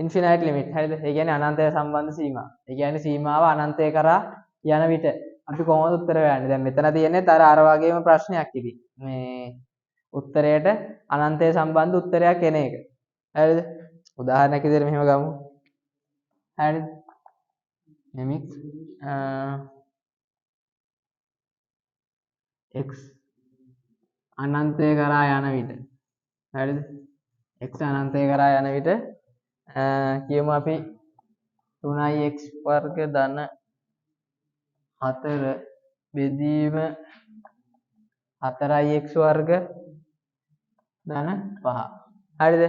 ඉන්ෆිනයිට් limit. හරිද? ඒ කියන්නේ අනන්තය සම්බන්ධ සීමා. ඒ කියන්නේ සීමාව අනන්තය කරා යන විට අපි කොහොමද උත්තර හොයන්නේ? දැන් මෙතන තියෙන්නේ අර වගේම ප්‍රශ්නයක් ඉතින්. මේ උත්තරයට අනන්තය සම්බන්ධ උත්තරයක් එන එක. හරිද? උදාහරණයක් විදිහට මෙහෙම ගමු. හරිද? මෙමික් x අනන්තය කරා යන විට. හරිද? x අනන්තය කරා යන විට කියමු අපි 3x වර්ග ධන 4 බෙදීම 4x වර්ග ධන 5. හරිද?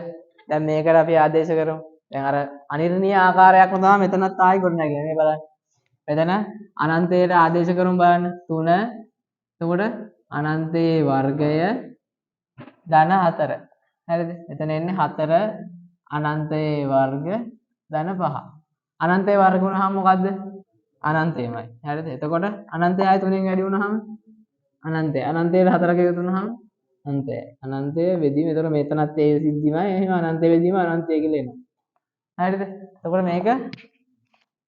දැන් මේකට අපි ආදේශ කරමු. දැන් අර අනිර්ණීය ආකාරයක්ම තමයි මෙතනත් ආයි ගොඩනගන්නේ. මේ බලන්න. මෙතන අනන්තයට ආදේශ කරමු බලන්න. 3 එතකොට අනන්තයේ වර්ගය ධන 4. හරිද? මෙතන එන්නේ 4 අනන්තයේ වර්ග ධන 5. අනන්තයේ වර්ග වුණාම මොකද්ද? අනන්තයමයි. හරිද? එතකොට අනන්තය ආය 3ෙන් වැඩි වුණාම අනන්තය. අනන්තයට 4ක එකතු වුණාම අනන්තය. අනන්තය වෙදීම. එතකොට මෙතනත් ඒ සිද්ධිමයි. එහෙනම් අනන්තය වෙදීම අනන්තය කියලා එනවා. හරිද? එතකොට මේක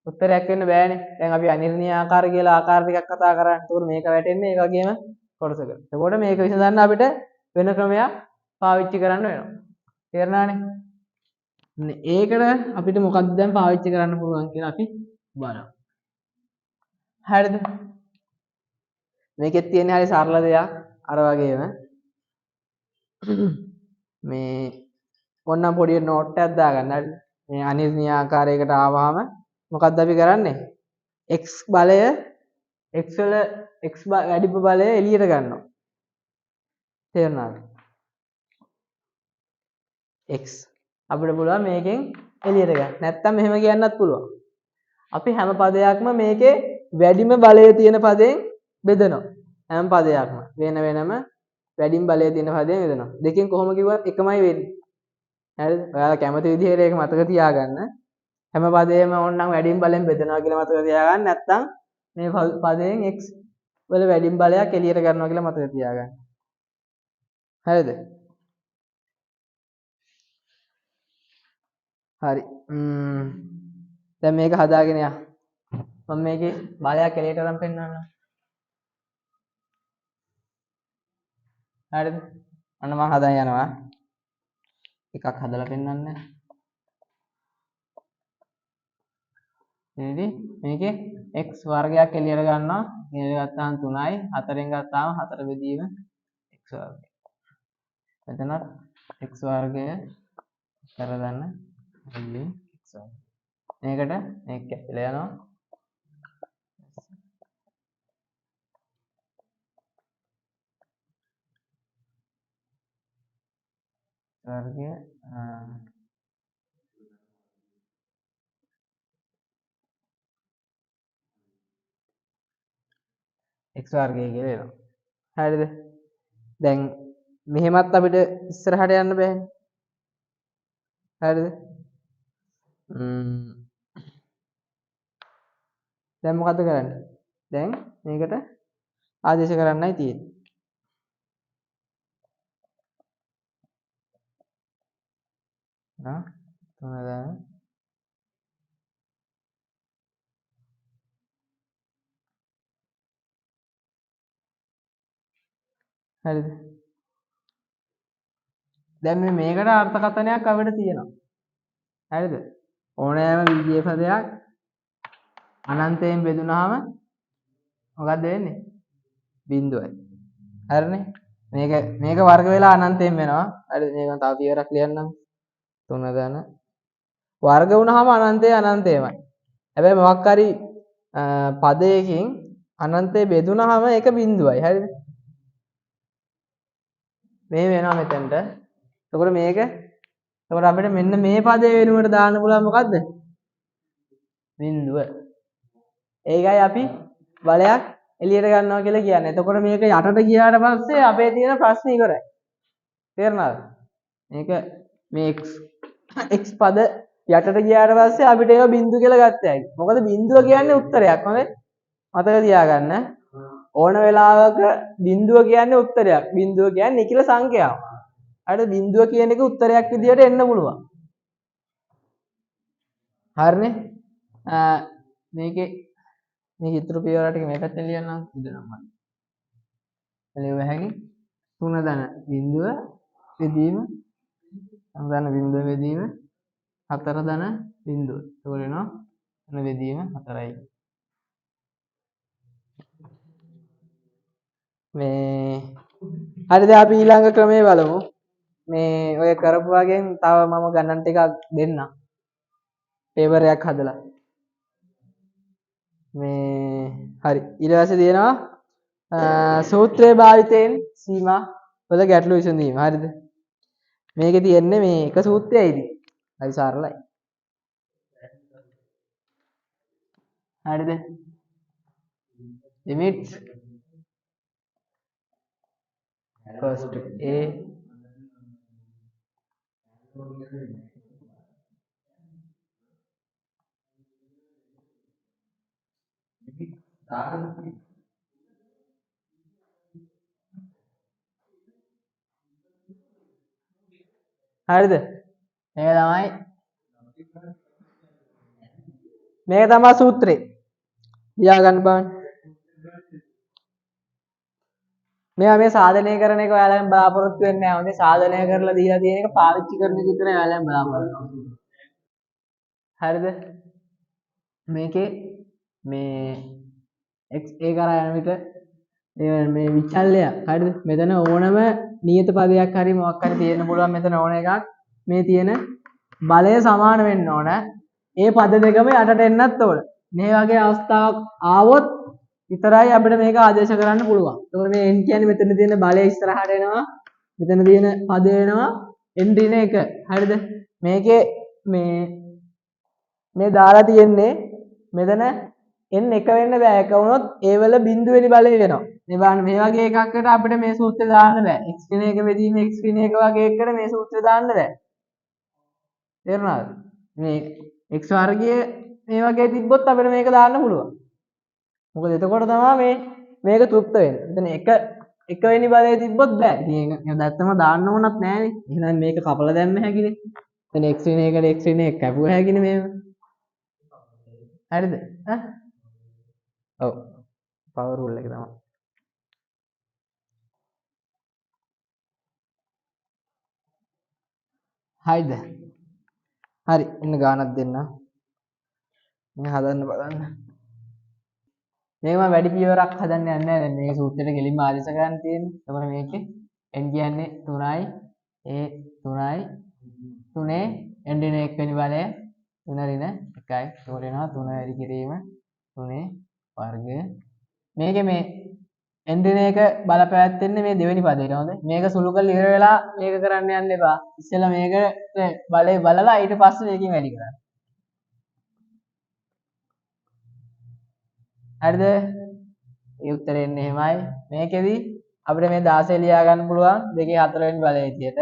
උත්තරයක් වෙන්න බෑනේ. දැන් අපි අනිර්ණීය ආකාර කියලා ආකාර ටිකක් කතා කරන්නේ. එතකොට මේක වැටෙන්නේ ඒ වගේම කොටසක. එතකොට මේක විසඳන්න අපිට වෙන ක්‍රමයක් පාවිච්චි කරන්න වෙනවා. තේරුණානේ? ඒකට අපිට මොකක්ද දැන් පාවිච්චි කරන්න පුළුවන් කියලා අපි බලමු. හරිද? මේකෙත් තියෙන හරි සරල දෙයක් අර වගේම මේ ඕනනම් පොඩි නෝට් එකක් දාගන්න. හරිද? මේ අනිර්ණීය ආකාරයකට ආවම මොකක්ද අපි කරන්නේ? x බලය x වල x වැඩි බලය එළියට ගන්නවා. තේරුණාද? x අපිට පුළුවන් මේකෙන් එළියට ගන්න. නැත්තම් මෙහෙම කියන්නත් පුළුවන්. අපි හැම පදයක්ම මේකේ වැඩිම බලය තියෙන පදයෙන් බෙදනවා. හැම පදයක්ම වෙන වෙනම වැඩිම බලය තියෙන පදයෙන් බෙදනවා. දෙකෙන් කොහොම කිව්වත් එකමයි වෙන්නේ. හරිද? ඔයාලා කැමති විදිහට ඒක මතක තියාගන්න. හැම පදයේම ඕනනම් වැඩිම බලයෙන් බෙදනවා කියලා මතක තියාගන්න. නැත්තම් මේ පදයෙන් x වල වැඩිම බලයක් එළියට ගන්නවා කියලා මතක තියාගන්න. හරිද? හරි. දැන් මේක හදාගෙන යන්න. මම මේකේ බලයක් එළියට අරන් පෙන්නන්නම්. හරිද? අන්න මම හදාගෙන යනවා. එකක් හදලා පෙන්නන්න. එනිදි මේකේ x වර්ගයක් එළියට ගන්නවා. එළියට ගත්තාම 3යි 4ෙන් ගත්තාම 4 බෙදීම x වර්ගය. මෙතනත් x වර්ගය කරගන්න බෙදීම x වර්ගය. මේකට මේක කැපිලා යනවා. වර්ගය x වර්ගය කියලා එනවා. හරිද? දැන් මෙහෙමත් අපිට ඉස්සරහට යන්න බෑනේ. හරිද? දැන් මොකද කරන්නේ? දැන් මේකට ආදේශ කරන්නයි තියෙන්නේ. තුනදා හරිද? දැන් මේකට අර්ථකථනයක් අපිට තියෙනවා. හරිද? ඕනෑම විජේ පදයක් අනන්තයෙන් බෙදුනහම මොකද්ද වෙන්නේ? බිඳුවයි. හරිනේ? මේක වර්ග වෙලා අනන්තයෙන් වෙනවා. හරිද? මේක තව පියවරක් ලියන්නම්. 3 ධන වර්ග වුණාම අනන්තය අනන්තයමයි. හැබැයි මොකක් හරි පදයකින් අනන්තය බෙදුනහම ඒක බිඳුවයි. හරිද? මේ වෙනවා මෙතනට. එතකොට මේක එතකොට අපිට මෙන්න මේ පදේ වෙනුවට දාන්න පුළුවන් මොකද්ද? බිඳුව. ඒකයි අපි බලයක් එළියට ගන්නවා කියලා කියන්නේ. එතකොට මේක යටට ගියාට පස්සේ අපේ තියෙන ප්‍රශ්නේ ඉවරයි. තේරුණාද? මේක මේ x පද යටට ගියාට පස්සේ අපිට ඒක බිඳුව කියලා ගත්ත හැකියි. මොකද බිඳුව කියන්නේ උත්තරයක්. හොඳයි. මතක තියාගන්න. ඕන වෙලාවක බිඳුව කියන්නේ උත්තරයක්. බිඳුව කියන්නේ නිකිල සංඛ්‍යාවක්. හරිද? බිඳුව කියන එක උත්තරයක් විදියට එන්න පුළුවන්. හරිනේ. මේකේ මේක ඉතුරු පියවර ටික මේ පැත්තෙන් ලියන්නම් ඉදනම් මම. එළිය හැකි 3 ධන බිඳුව බෙදීම 3 ධන බිඳුව බෙදීම 4 ධන බිඳුව. ඒක වෙනවා 3 බෙදීම 4යි. මේ හරිද අපි ඊළඟ ක්‍රමයේ බලමු. මේ ඔය කරපු වගෙන් තව මම ගණන් ටිකක් දෙන්නම්. පේපර් එකක් හදලා. මේ හරි ඊට පස්සේ තියෙනවා සූත්‍රයේ භාවිතයෙන් සීමා වල ගැටලු විසඳීම. හරිද? මේකේ තියෙන්නේ මේ එක සූත්‍රයයි ඉතින්. හරි සරලයි. හරිද? limit equals to a හරිද? මේක තමයි සූත්‍රේ. ලියා ගන්න බලන්න. මේවා මේ සාධනය කරන එක ඔයාලගෙන් බලාපොරොත්තු වෙන්නේ නැහැ. හොඳේ සාධනය කරලා දීලා තියෙන එක පාවිච්චි කරන එක විතරයි ඔයාලගෙන් බලාපොරොත්තු වෙන්නේ. හරිද? මේකේ මේ x a කරා යන විට මේ විචල්්‍ය හරිද? මෙතන ඕනම නියත පදයක් හරි මොකක් හරි තියෙන්න පුළුවන් මෙතන ඕන එකක්. මේ තියෙන බලය සමාන වෙන්න ඕන. ඒ පද දෙකම යටට එන්නත් ඕන. මේ වගේ අවස්ථාවක් ආවොත් විතරයි අපිට මේක ආදේශ කරන්න පුළුවන්. ඒතකොට මේ n කියන්නේ මෙතන තියෙන බලය ඉස්සරහට එනවා. මෙතන තියෙන පදය එනවා n ඍණ 1. හරිද? මේකේ මේ දාලා තියෙන්නේ මෙතන n 1 වෙන්න බෑ. එක වුණොත් ඒ වල බිඳුවෙනි බලය වෙනවා. මේ බලන්න මේ වගේ එකකට අපිට මේ සූත්‍රය දාන්න බෑ. x ඍණ 1 බෙදීම x ඍණ 1 වගේ එකකට මේ සූත්‍රය දාන්න බෑ. තේරුණාද? මේ x වර්ගයේ මේ වගේ තිබ්බොත් අපිට මේක දාන්න පුළුවන්. මොකද එතකොට තමයි මේක තෘප්ත වෙන්නේ. එක වෙනි බලය තිබ්බොත් බෑ. ඉතින් ඒක දැත්තම දාන්න ඕනත් නෑනේ. එහෙනම් මේක කපලා දැම්ම හැකිනේ. එතන x ඍණ 1ට x ඍණ 1 කැපුවා හැකිනේ මේව. හරිද? ඔව්. පවර් රූල් එක තමයි. හරිද? හරි. ඉන්න ගානක් දෙන්න. මේ හදන්න බලන්න. මේක මම වැඩි පියවරක් හදන්න යන්නේ නැහැ. දැන් මේ සූත්‍රයට ගෙලින්ම ආදේශ කරන්න තියෙන්නේ. එතකොට මේකේ n කියන්නේ 3යි a 3යි 3 n ඍණ 1 වෙනි බලය 3 ඍණ 1යි. ඒකට වෙනවා 3 වැඩි කිරීම 3 වර්ග. මේකේ මේ n ඍණ 1 බලපෑත්තෙන්නේ මේ දෙවෙනි පදේට. හොඳයි. මේක සුළු කරලා ඉවර වෙලා මේක කරන්න යන්න එපා. ඉස්සෙල්ලා මේකට බලය බලලා ඊට පස්සේ මේකෙන් වැඩි කරන්න. හරිද? ඒ උත්තරේ එන්නේ එහෙමයි. මේකෙදි අපිට මේ 16 ලියා ගන්න පුළුවන් දෙකේ 4 වෙනි බලය විදියට.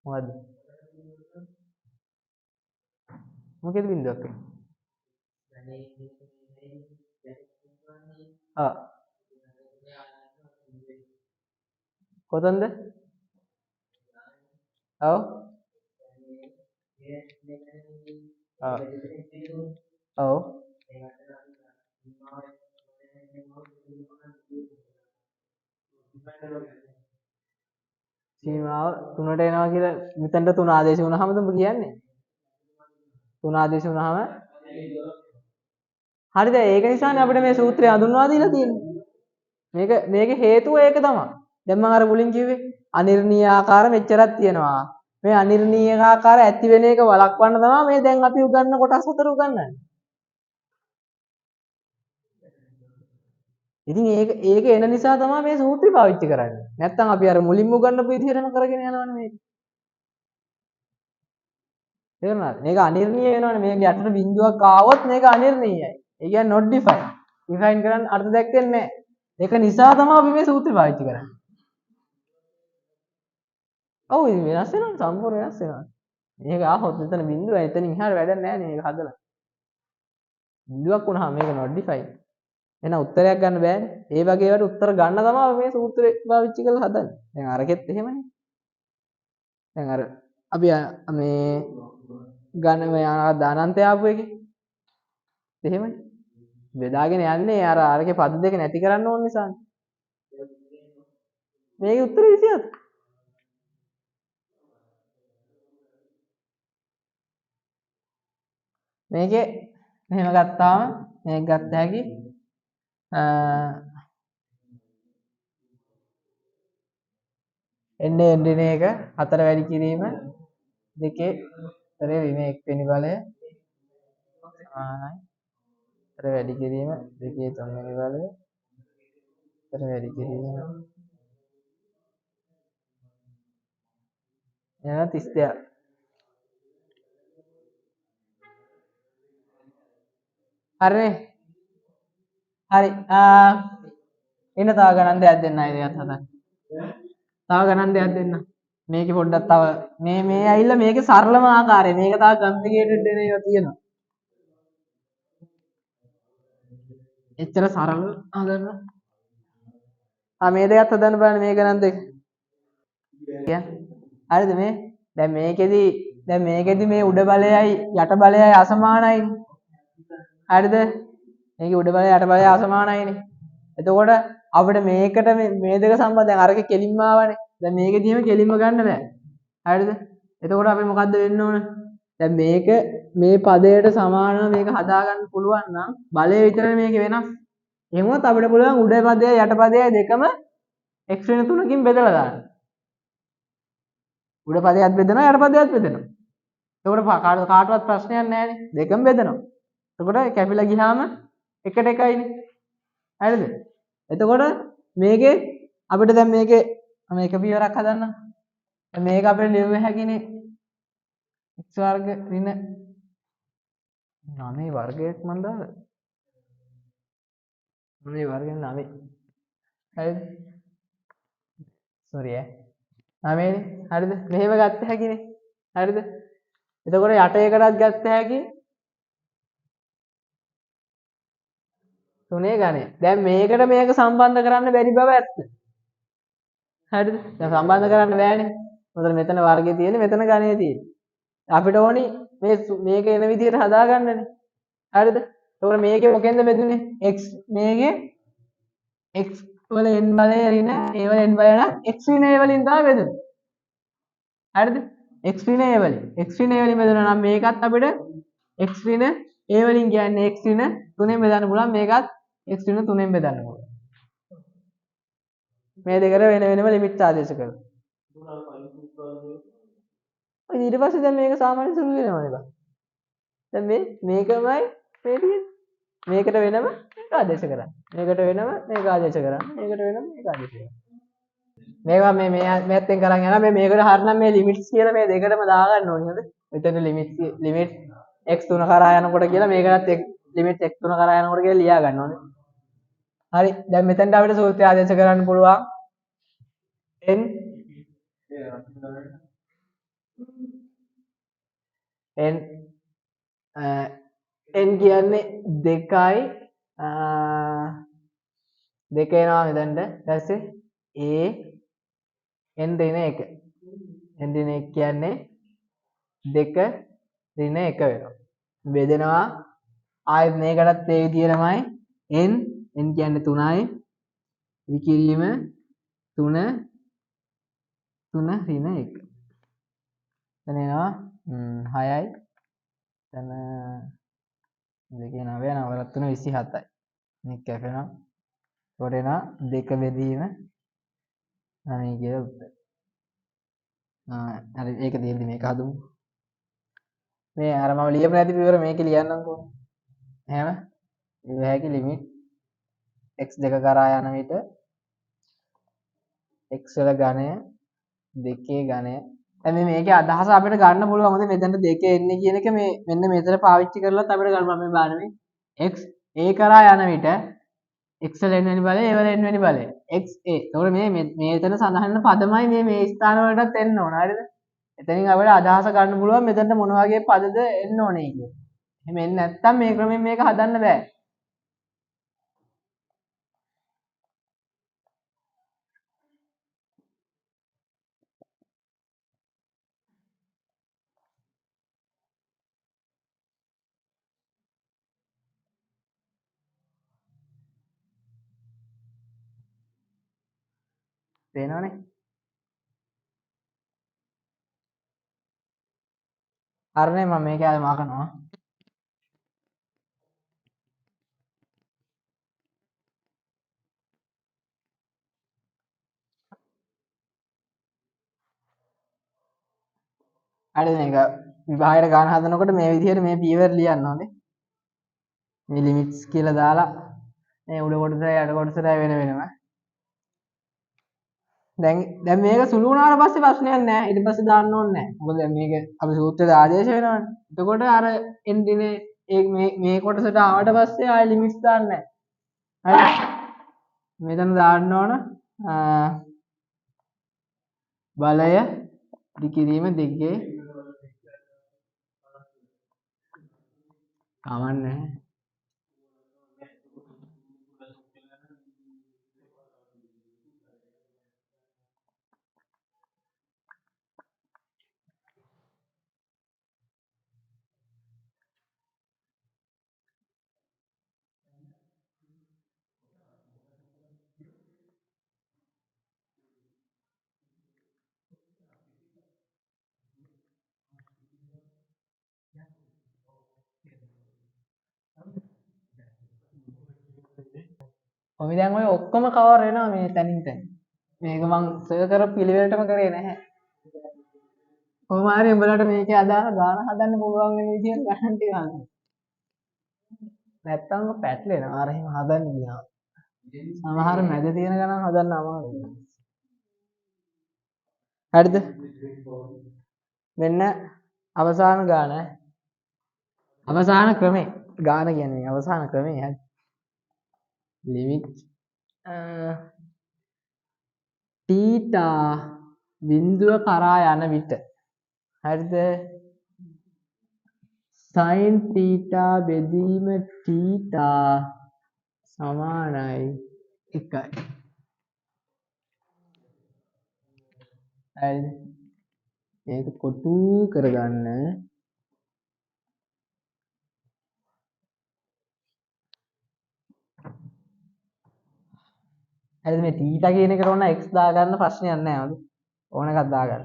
මොකද්ද? මොකේද බින්දුවක් වෙන්නේ? කොතනද? ඔව්. ඔව්. සීමාව 3ට එනවා කියලා මෙතනට 3 ආදේශ වුණාමද ඔබ කියන්නේ? 3 ආදේශ වුණාම හරිද? ඒක නිසානේ අපිට මේ සූත්‍රය හඳුන්වා දීලා තියෙන්නේ. මේකේ හේතුව ඒක තමයි. දැන් මම අර මුලින් කිව්වේ අනිර්ණීය ආකාර මෙච්චරක් තියෙනවා. මේ අනිර්ණීය ආකාර ඇති වෙන එක වළක්වන්න තමයි මේ දැන් අපි උගන්වන කොටස් හතර උගන්වන්නේ. ඉතින් ඒක එන නිසා තමයි මේ සූත්‍රය පාවිච්චි කරන්නේ. නැත්තම් අපි අර මුලින්ම උගන්වපු විදිහටම කරගෙන යනවනේ මේක. තේරුණාද? මේක අනිර්ණීය වෙනවනේ. මේක යටට බිඳුවක් ආවොත් මේක අනිර්ණීයයි. ඒ කියන්නේ not defined. define කරන්න අර්ථ දැක්කෙන්නේ නැහැ. ඒක නිසා තමයි අපි මේ සූත්‍රය පාවිච්චි කරන්නේ. ඔව් ඉතින් වෙනස් වෙනවා සම්පූර්ණ වෙනස් වෙනවා. මේක ආවොත් එතන බිඳුවයි එතනින් එහාට වැඩක් නැහැ නේ මේක හදලා. බිඳුවක් වුණාම මේක not defined. එහෙනම් උත්තරයක් ගන්න බෑනේ. ඒ වගේ ඒවාට උත්තර ගන්න තමයි මේ සූත්‍රය පාවිච්චි කරලා හදන්නේ. දැන් අරකෙත් එහෙමනේ. දැන් අර අපි මේ ගන්න මේ අනන්තය ආපු එකේ එහෙමනේ. බෙදාගෙන යන්නේ අර අරගේ පද දෙක නැති කරන්න ඕන නිසානේ. මේකේ උත්තරේ 27. මේකේ මෙහෙම ගත්තාම මේක ගත්ත හැකි එන්නේ එක 4 වැඩි කිරීම දෙකේ උත්තරේ ඍණ 1 වෙනි බලය සමානයි 4 වැඩි කිරීම දෙකේ 3 වෙනි බලය 4 වැඩි කිරීම යන 32. හරිනේ. හරි. එන්න තව ගණන් දෙයක් දෙන්න අයියත් හදන්න. තව ගණන් දෙයක් දෙන්න. මේකේ පොඩ්ඩක් තව මේ ඇවිල්ලා මේකේ සරලම ආකාරය. මේක තව කම්ප්ලිකේටඩ් වෙන ඒවා තියෙනවා. එච්චර සරල හදන්න. මේ දෙකත් හදන්න බලන්න මේ ගණන් දෙක. හරිද මේ? දැන් මේකෙදි මේ උඩ බලයයි යට බලයයි අසමානයිනේ. හරිද? මේකේ උඩ බලය යට බලය අසමානයිනේ. එතකොට අපිට මේකට මේ දෙක සම්බන්ධ දැන් අරක කෙලින්ම ආවනේ. දැන් මේකෙදීම කෙලින්ම ගන්න බෑ. හරිද? එතකොට අපි මොකද්ද වෙන්න ඕන? දැන් මේක මේ පදයට සමානව මේක හදාගන්න පුළුවන් නම් බලය විතරයි මේකේ වෙනස්. එහෙමොත් අපිට පුළුවන් උඩ පදය යට පදය දෙකම x වෙන 3කින් බෙදලා දාන්න. උඩ පදයක් බෙදනවා යට පදයක් බෙදනවා. එතකොට කාටවත් ප්‍රශ්නයක් නැහැනේ. දෙකම බෙදනවා. එතකොට කැපිලා ගියාම එකට එකයිනේ. හරිද? එතකොට මේකේ අපිට දැන් මේකේ මේක පියවරක් හදන්න. මේක අපිට ලියුම හැකිනේ x වර්ග ඍණ 9 වර්ගයක් මන් දාලා 9 වර්ගෙන් 9. හරිද? සෝරි ඈ. 9නේ. හරිද? මෙහෙම ගත්ත හැකිනේ. හරිද? එතකොට යට එකටත් ගත්ත හැකි 3 ගණය. දැන් මේකට මේක සම්බන්ධ කරන්න බැරි බව ඇත්ත. හරිද? දැන් සම්බන්ධ කරන්න බෑනේ. මොකද මෙතන වර්ගය තියෙන්නේ මෙතන ගණය තියෙන්නේ. අපිට ඕනි මේක එන විදිහට හදාගන්නනේ. හරිද? එතකොට මේකේ මොකෙන්ද බෙදුනේ? x මේකේ x වල n බලය ඍණ a වල n බලය නම් x ඍණ a වලින් තමයි බෙදුනේ. හරිද? x ඍණ a වලින්. x ඍණ a වලින් බෙදුනා නම් මේකත් අපිට x ඍණ a වලින් කියන්නේ x ඍණ 3ෙන් බෙදන්න පුළුවන්. මේකත් x ඍණ 3ෙන් බෙදන්න පුළුවන්. මේ දෙකට වෙන වෙනම ලිමිට් ආදේශ කරනවා. ඊට පස්සේ දැන් මේක සාමාන්‍ය සුළු වෙනවා නේද? දැන් මේකමයි මේ තියෙන්නේ. මේකට වෙනම මේක ආදේශ කරන්න. මේකට වෙනම මේක ආදේශ කරන්න. මේකට වෙනම මේක ආදේශ කරන්න. මේවා මේ මෑත්තෙන් කරන් යනවා. මේකට හරිනම් මේ ලිමිට්ස් කියලා මේ දෙකටම දාගන්න ඕනේ නේද? මෙතන ලිමිට් x3 කරා යනකොට කියලා මේකටත් ලිමිට් x3 කරා යනකොට කියලා ලියා ගන්න ඕනේ. හරි. දැන් මෙතනට අපිට සූත්‍රය ආදේශ කරන්න පුළුවන්. n n කියන්නේ 2යි 2 එනවා මෙතනට. ඊට පස්සේ a n ඍණ 1. n ඍණ 1 කියන්නේ 2 ඍණ 1 වෙනවා. බෙදෙනවා ආයෙත් මේකටත් ඒ විදිහමයි n කියන්නේ 3යි විකිරීම 3 ඍණ 1. එතන එනවා 6යි. එතන දෙකේ 9 9 3 27යි. මේක කැපෙනවා. ඒකට එනවා 2 බෙදීම 9 කියලා උත්තර. හරි ඒක තියෙද්දි මේක හදමු. මේ අර මම ලියපු නැති පියවර මේකේ ලියන්නම්කෝ. එහෙම ඉතින් හැකි ලිමිට් x2 කරා යන විට x වල ඝනය 2 ඝනය. දැන් මේකේ අදහස අපිට ගන්න පුළුවන්. මොකද මෙතන 2 එන්නේ කියන එක මේ මෙන්න මෙතන පාවිච්චි කරලත් අපිට ගන්න පුළුවන්. මේ බලන්න මේ x a කරා යන විට x වල n වෙනි බලය a වල n වෙනි බලය x a. ඒතකොට මේ මෙතන සඳහන් පදමයි මේ ස්ථාන වලටත් එන්න ඕන. හරිද? එතනින් අපිට අදහස ගන්න පුළුවන් මෙතනට මොන වගේ පදද එන්න ඕනේ කියලා. එහෙම එන්නේ නැත්නම් මේ ක්‍රමයෙන් මේක හදන්න බෑ. පේනවනේ. හරිනේ මම මේක ආයෙ මා කරනවා. හරිද මේක විභාගයට ගන්න හදනකොට මේ විදිහට මේ පීවර ලියන්න ඕනේ. මේ ලිමිට්ස් කියලා දාලා මේ උඩ කොටසයි යට කොටසයි වෙන වෙනම. දැන් මේක සුළු වුණාට පස්සේ ප්‍රශ්නයක් නැහැ. ඊට පස්සේ දාන්න ඕනේ නැහැ. මොකද දැන් මේක අපි සූත්‍රයේ ආදේශ වෙනවනේ. එතකොට අර එන්ඩිනේ මේ කොටසට ආවට පස්සේ ආයෙ ලිමිට්ස් දාන්න නැහැ. හරි. මෙතන දාන්න ඕන බලය දිකිරීම දෙකේ කවන්නේ. කොහොමද දැන් ඔය ඔක්කොම කවර් වෙනවා මේ තනින් තැන. මේක මං සර්ච් කර පිළිවෙලටම කරේ නැහැ. කොහොම හරි උඹලට මේකේ අදාළ ගාන හදන්න පුළුවන් වෙන විදියට ගන්න තියනවා. නැත්තම් පැටලෙනවා. අර එහෙම හදන්න ගියාම. සමහර මැද තියෙන ගණන් හදන්න අමාරුයි. හරිද? මෙන්න අවසාන ගාන. අවසාන ක්‍රමේ. ගාන කියන්නේ අවසාන ක්‍රමේ. හරි. ලිමිට් තීටා බිඳුව කරා යන විට හරිද sin තීටා බෙදීම තීටා සමානයි 1යි. හරිද මේක කොටු කරගන්න හරිද මේ තීටා කියන එකට ඕන x දාගන්න ප්‍රශ්නයක් නැහැ නේද? ඕන එකක් දාගන්න.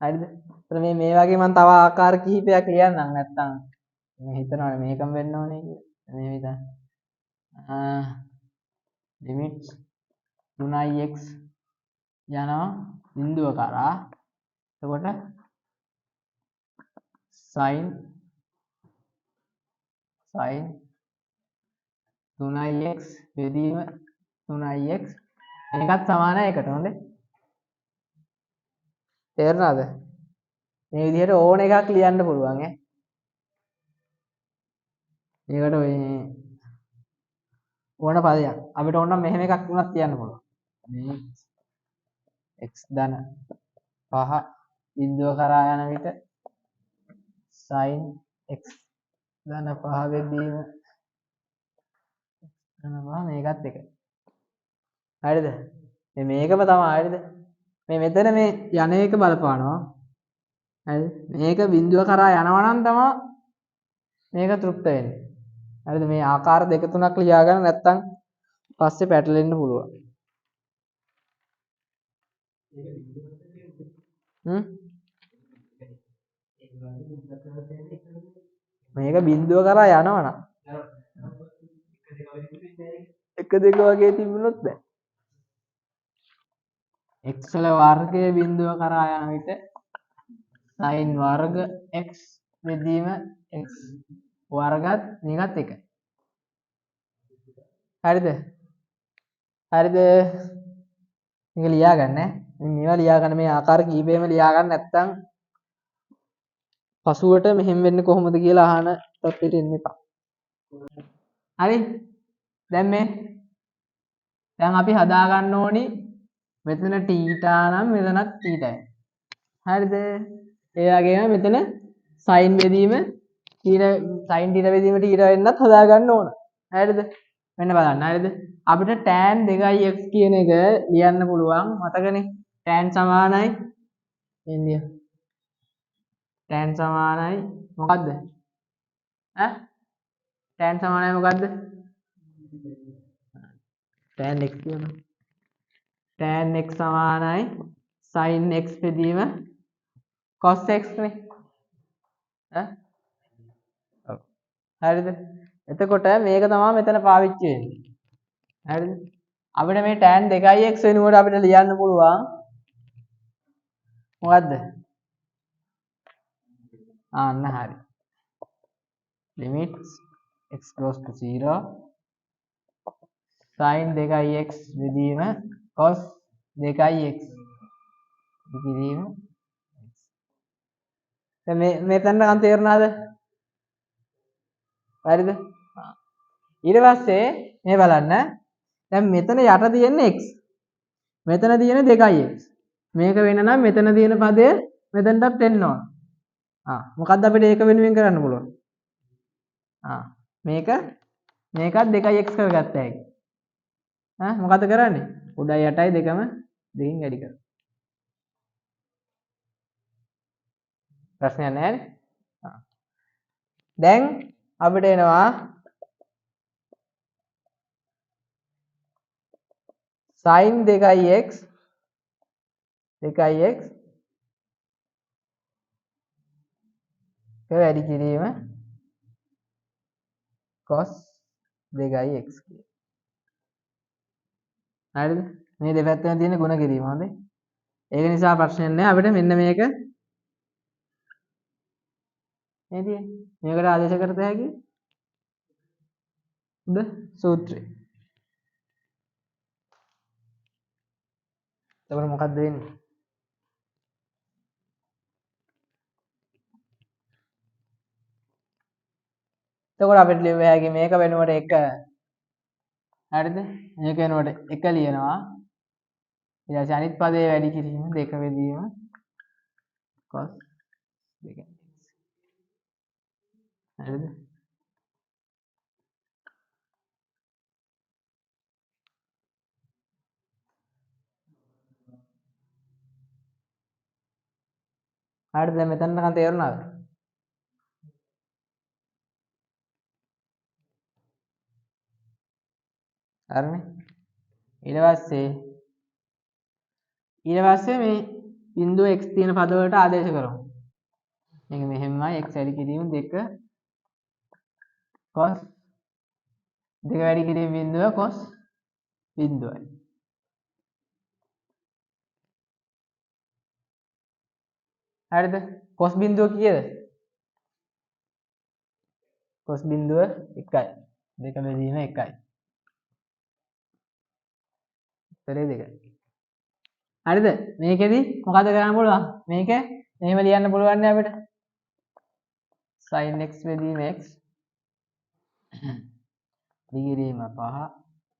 හරිද? ඒතර මේ වගේ මම තව ආකාර කිහිපයක් ලියන්නම් නැත්තම් මම හිතනවා මේකම වෙන්න ඕනේ කියලා. මේ විදිහ. limit 3x යනවා බිඳුව කරා. එතකොට sin 3x බෙදීම 3x මේකත් සමානයි 1ට හොඳේ. තේරුණාද? මේ විදිහට ඕන එකක් ලියන්න පුළුවන් ඈ. මේකට ඔය ඕන පදයක් අපිට ඕන නම් මෙහෙම එකක් වුණත් කියන්න පුළුවන්. මේ x ධන 5 බිඳුව කරා යන විට sin x ධන 5 බෙදීම ධන 5 මේකත් එකයි. හරිද? මේකම තමයි හරිද? මේ මෙතන මේ යන එක බලපානවා. හරිද? මේක බිඳුව කරා යනවා නම් තමයි මේක තෘප්ත වෙන්නේ. හරිද? මේ ආකාර දෙක තුනක් ලියා ගන්න නැත්නම් පස්සේ පැටලෙන්න පුළුවන්. මේක බිඳුව කරා යනවා නම් 1 2 වගේ තිබුණොත් බෑ. x වල වර්ගය බිඳුව කරා යන විට sin වර්ග x බෙදීම x වර්ගත් මේකත් එකයි. හරිද? හරිද? මේක ලියා ගන්න ඈ. මේවා ලියා ගන්න මේ ආකාර කීපෙම ලියා ගන්න නැත්නම් පසුවට මෙහෙම වෙන්නේ කොහොමද කියලා අහන තත්ත්වෙට එන්න එපා. හරි? දැන් අපි හදා ගන්න ඕනි මෙතන තීටා නම් මෙතනත් තීටායි. හරිද? ඒ වගේම මෙතන sin බෙදීම sin තීටා බෙදීම තීටා වෙන්නත් හදා ගන්න ඕන. හරිද? මෙන්න බලන්න. හරිද? අපිට tan 2x කියන එක ලියන්න පුළුවන්. මතකනේ? tan සමානයි එන්නේ. tan සමානයි මොකද්ද? tan සමානයි මොකද්ද? tan x කියනවා. tan x සමානයි sin x බෙදීම cos x නේ. ඈ? ඔව්. හරිද? එතකොට මේක තමයි මෙතන පාවිච්චි වෙන්නේ. හරිද? අපිට මේ tan 2x වෙනුවට අපිට ලියන්න පුළුවන් මොකද්ද? අන්න හරි. limits x goes to 0 sin 2x බෙදීම cos 2x බෙදීම දැන් මෙතනකන් තේරුණාද? හරිද? ඊට පස්සේ මේ බලන්න. දැන් මෙතන යට තියෙන්නේ x. මෙතන තියෙන 2x. මේක වෙන නම් මෙතන තියෙන පදය මෙතනටත් එන්න ඕන. මොකද්ද අපිට ඒක වෙනුවෙන් කරන්න පුළුවන්? මේකත් 2x කරගත්ත හැකි. මොකද්ද කරන්නේ? උඩයි යටයි දෙකම දෙකින් වැඩි කරනවා. ප්‍රශ්නයක් නැහැ නේ. දැන් අපිට එනවා sin 2x වැඩි කිරීම cos 2x කියලා. හරිද? මේ දෙපැත්තම තියෙන ගුණ කිරීම හොඳයි. ඒක නිසා ප්‍රශ්නයක් නැහැ. අපිට මෙන්න මේක මේ තියෙන්නේ. මේකට ආදේශ කරත හැකි උද සූත්‍රය. එතකොට මොකද්ද වෙන්නේ? එතකොට අපිට ලියුව හැකි මේක වෙනුවට 1. හරිද? මේක වෙනුවට 1 ලියනවා. ඊට පස්සේ අනිත් පදේ වැඩි කිරීම 2 බෙදීම cos 2x. හරිද? හරිද? දැන් මෙතනකන් තේරුණාද? හරිනේ. ඊට පස්සේ මේ බිඳුව x තියෙන පද වලට ආදේශ කරමු. මේක මෙහෙමයි x වැඩි කිරීම 2 cos 2 වැඩි කිරීම බිඳුව cos බිඳුවයි. හරිද? cos බිඳුව කීයද? cos බිඳුව 1යි. 2 බෙදීම 1යි. උත්තරේ 2යි. හරිද? මේකෙදි මොකද කරන්න පුළුවන්? මේක මෙහෙම ලියන්න පුළුවන් නේ අපිට. sin x බෙදීම x දිගිරීම 5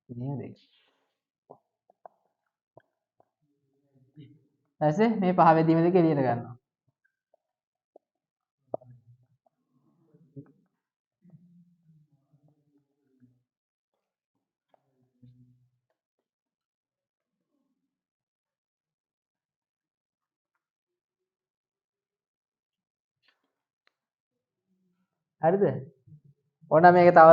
බෙදීම 2. ඊපස්සේ මේ 5 බෙදීම 2 එළියට ගන්නවා. හරිද? ඕන මේක තව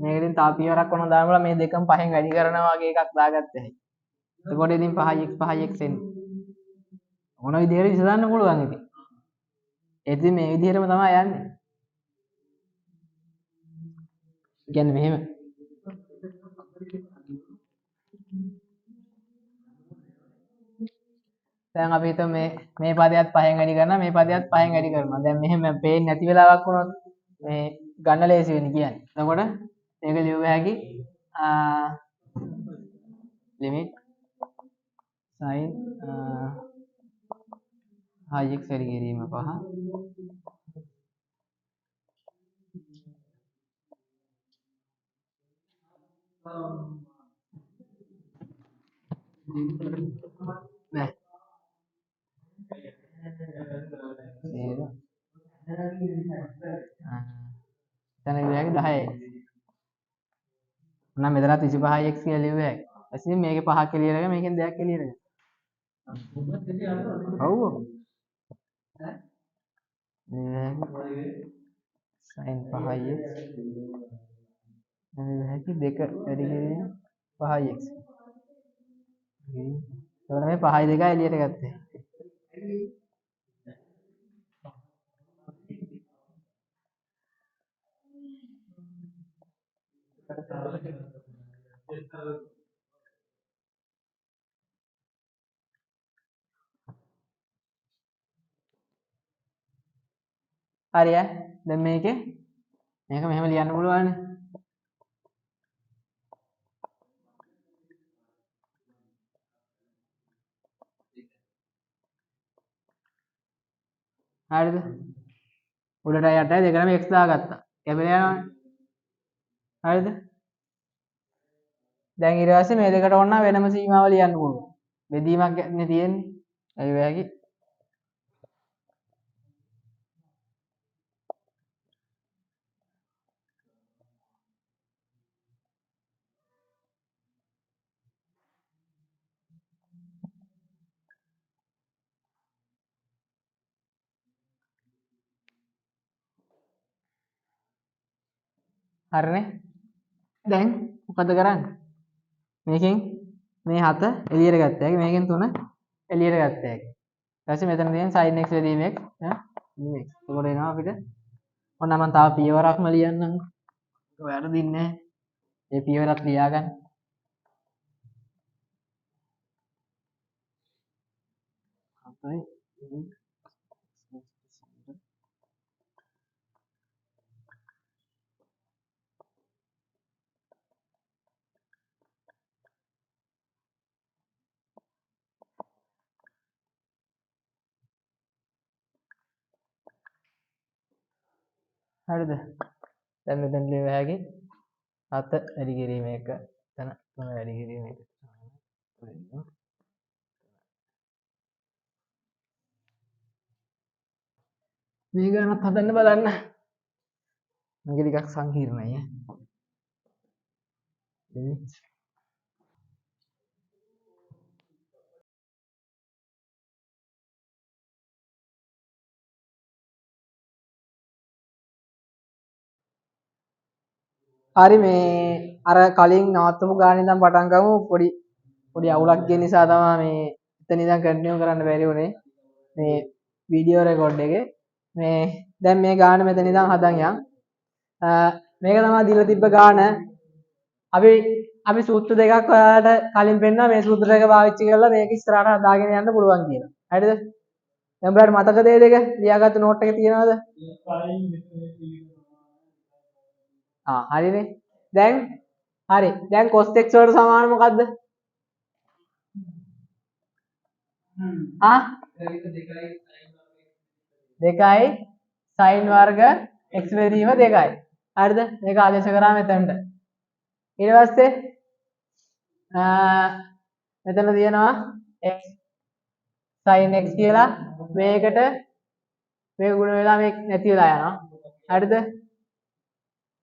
මේකෙන් තව පියවරක් වුණා දානවා මේ දෙකම 5න් වැඩි කරනවා වගේ එකක් දාගත්තේ. එතකොට ඉතින් 5x එන්නේ. ඕන විදිහට විසඳන්න පුළුවන් ඉතින්. ඉතින් මේ විදිහටම තමයි යන්නේ. කියන්නේ මෙහෙම. දැන් අපි හිතමු මේ පදයක් 5න් වැඩි කරනවා මේ පදයක් 5න් වැඩි කරනවා. දැන් මෙහෙම පේන්නේ නැති වෙලාවක් වුණොත් මේ ගන්න ලේසි වෙන්නේ කියන්නේ. එතකොට මේක ලියුව හැකි limit sin hx වැඩි කිරීම 5 නෑ තන විදිහට 10යි. නම් මෙතනත් 25x කියලා ලියුව හැකි. ඊපස්සේ මේකේ 5ක් එළියට ගියා මේකෙන් 2ක් එළියට ගියා. ඔව්. sin 5x මේ හැකි 2 වැඩි කිරීම 5x. එතකොට මේ 5යි 2යි එළියට ගත්තේ. හරි ඈ. දැන් මේක මෙහෙම ලියන්න පුළුවන්. හරිද? උඩට යටයි දෙකම x දාගත්තා. කැපිලා යනවනේ. හරිද? දැන් ඊට පස්සේ මේ දෙකට ඕන වෙනම සීමාව ලියන්න පුළුවන්. බෙදීමක් නේ තියෙන්නේ. ඒ වගේ. හරිනේ. දැන් මොකද කරන්නේ? මේකෙන් මේ 7 එළියට ගත්තා. හැකි මේකෙන් 3 එළියට ගත්තා. හැකි. ඊට පස්සේ මෙතන තියෙන sin x වැඩිම x ඈ එතකොට එනවා අපිට ඔන්න මම තව පියවරක්ම ලියන්නම්. ඔයාලට දින්නේ නැහැ. මේ පියවරත් ලියා ගන්න. අපයි හරිද? දැන් මෙතන ලියව හැකි 7 වැඩි කිරීම 1 එතන 3 වැඩි කිරීම 1 මේ ගණනත් හදන්න බලන්න. මේක ටිකක් සංකීර්ණයි ඈ. හරි මේ අර කලින් නවත්තපු ගානේ ඉඳන් පටන් ගමු. පොඩි අවුලක් ගිය නිසා තමයි මේ එතන ඉඳන් කන්ටිනියු කරන්න බැරි වුනේ. මේ වීඩියෝ රෙකෝඩ් එකේ මේ දැන් මේ ගාන මෙතන ඉඳන් හදන් යන්. මේක තමයි දීලා තිබ්බ ගාන. අපි සූත්‍ර දෙකක් ඔයාලට කලින් පෙන්නා මේ සූත්‍ර දෙක පාවිච්චි කරලා මේක ඉස්සරහට හදාගෙන යන්න පුළුවන් කියලා. හරිද? දැන් බලන්න මතකද මේ දෙක? ලියාගත්ත නෝට් එකේ තියෙනවද? හරිනේ. දැන් හරි. දැන් cos x වලට සමාන මොකද්ද? දෙකයි sin වර්ග x බෙදීම 2යි. හරිද? මේක ආදේශ කරා මෙතනට. ඊට පස්සේ මෙතන තියෙනවා x sin x කියලා මේකට මේක ගුණ වෙලා මේක නැති වෙලා යනවා. හරිද?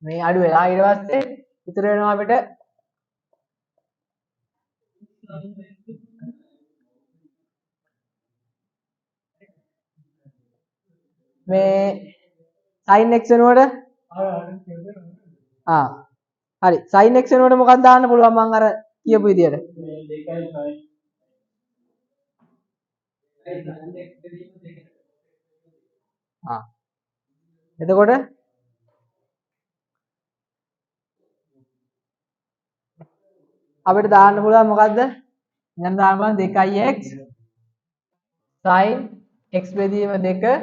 මේ අඩු වෙලා ඊට පස්සේ ඉතුරු වෙනවා අපිට මේ sin x වෙනුවට හරි sin x වෙනුවට මොකක්ද දාන්න පුළුවන් මම අර කියපු විදියට එතකොට අපිට දාන්න පුළුවන් මොකද්ද? දැන් දාන්න පුළුවන් 2x sin x බෙදීම 2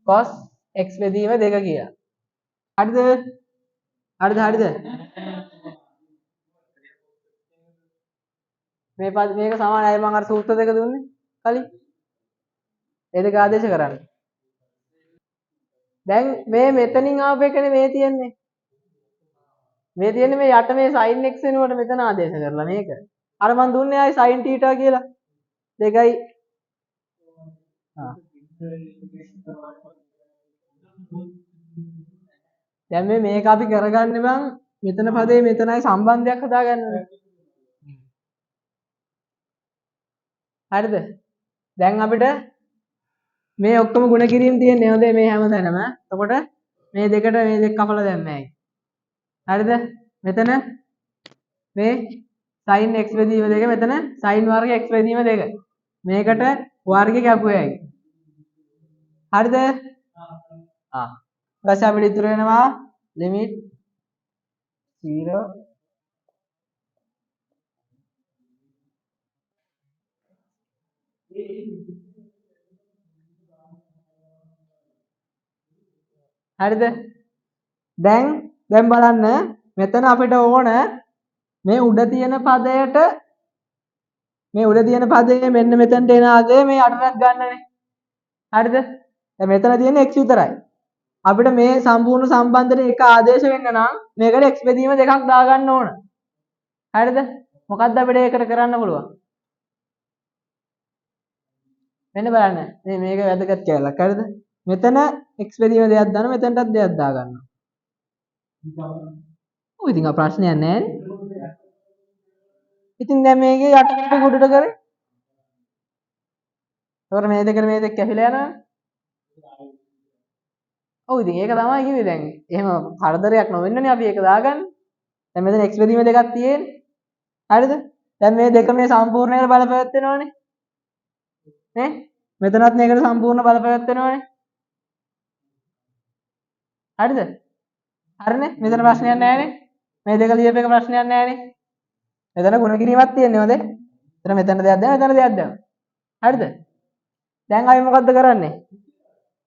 cos x බෙදීම 2 කියලා. හරිද? හරිද? මේක සමානයි මම අර සූත්‍ර දෙක දුන්නේ කලින්. ඒ දෙක ආදේශ කරන්න. දැන් මේ මෙතනින් ආපු එකනේ මේ තියෙන්නේ. මේ තියෙන්නේ මේ යට මේ sin x වෙනුවට මෙතන ආදේශ කරලා මේක. අර මන් දුන්නේ ආයි sin θ කියලා. දෙකයි දැන් මේක අපි කරගන්නේ බං මෙතන පදේ මෙතනයි සම්බන්ධයක් හදාගන්න ඕනේ. හරිද? දැන් අපිට මේ ඔක්කොම ගුණ කිරීම තියෙන්නේ හොඳේ මේ හැමතැනම. එතකොට මේ දෙකට මේ දෙක කපලා දැම්මයි. හරිද? මෙතන මේ sin x බෙදීම 2 මෙතන sin වර්ග x බෙදීම 2 මේකට වර්ගය කැපුවයි හරිද ආ ඊට පස්සේ අපිට ඉතුරු වෙනවා limit 0 හරිද දැන් බලන්න මෙතන අපිට ඕන මේ උඩ තියෙන පදයට මේ උඩ තියෙන පදයේ මෙන්න මෙතනට එන අගය මේ යටටත් ගන්නනේ හරිද දැන් මෙතන තියෙන x විතරයි අපිට මේ සම්පූර්ණ සම්බන්ධයට එක ආදේශ වෙන්න නම් මේකට x බෙදීම දෙකක් දාගන්න ඕන හරිද මොකක්ද අපිට ඒකට කරන්න පුළුවන් මෙන්න බලන්න මේක වැදගත් කැලලක් හරිද මෙතන x බෙදීම දෙකක් දානවා මෙතනටත් දෙකක් දාගන්නවා ඔය ඉතින් ප්‍රශ්නයක් නැහැ ඉතින් දැන් මේකේ යටකට ගොඩට කරේ ඒකට මේ දෙක කැපිලා යනවා ඔව් ඉතින් ඒක තමයි කිව්වේ දැන් එහෙම කරදරයක් නොවෙන්නනේ අපි ඒක දාගන්නේ දැන් මෙතන x බෙදීම දෙකක් තියෙන්නේ හරිද දැන් මේ දෙක මේ සම්පූර්ණයට බලපෑවෙනවනේ නේ මෙතනත් මේකට සම්පූර්ණ බලපෑවෙනවනේ හරිද හරිනේ මෙතන ප්‍රශ්නයක් නැහැනේ මේ දෙක ලියපේක ප්‍රශ්නයක් නැහැනේ මෙතන ගුණ කිරීමක් තියෙන්නේ හොඳේ මෙතන දෙයක් දැන් මෙතන දෙයක් දැන් හරිද දැන් අපි මොකද්ද කරන්නේ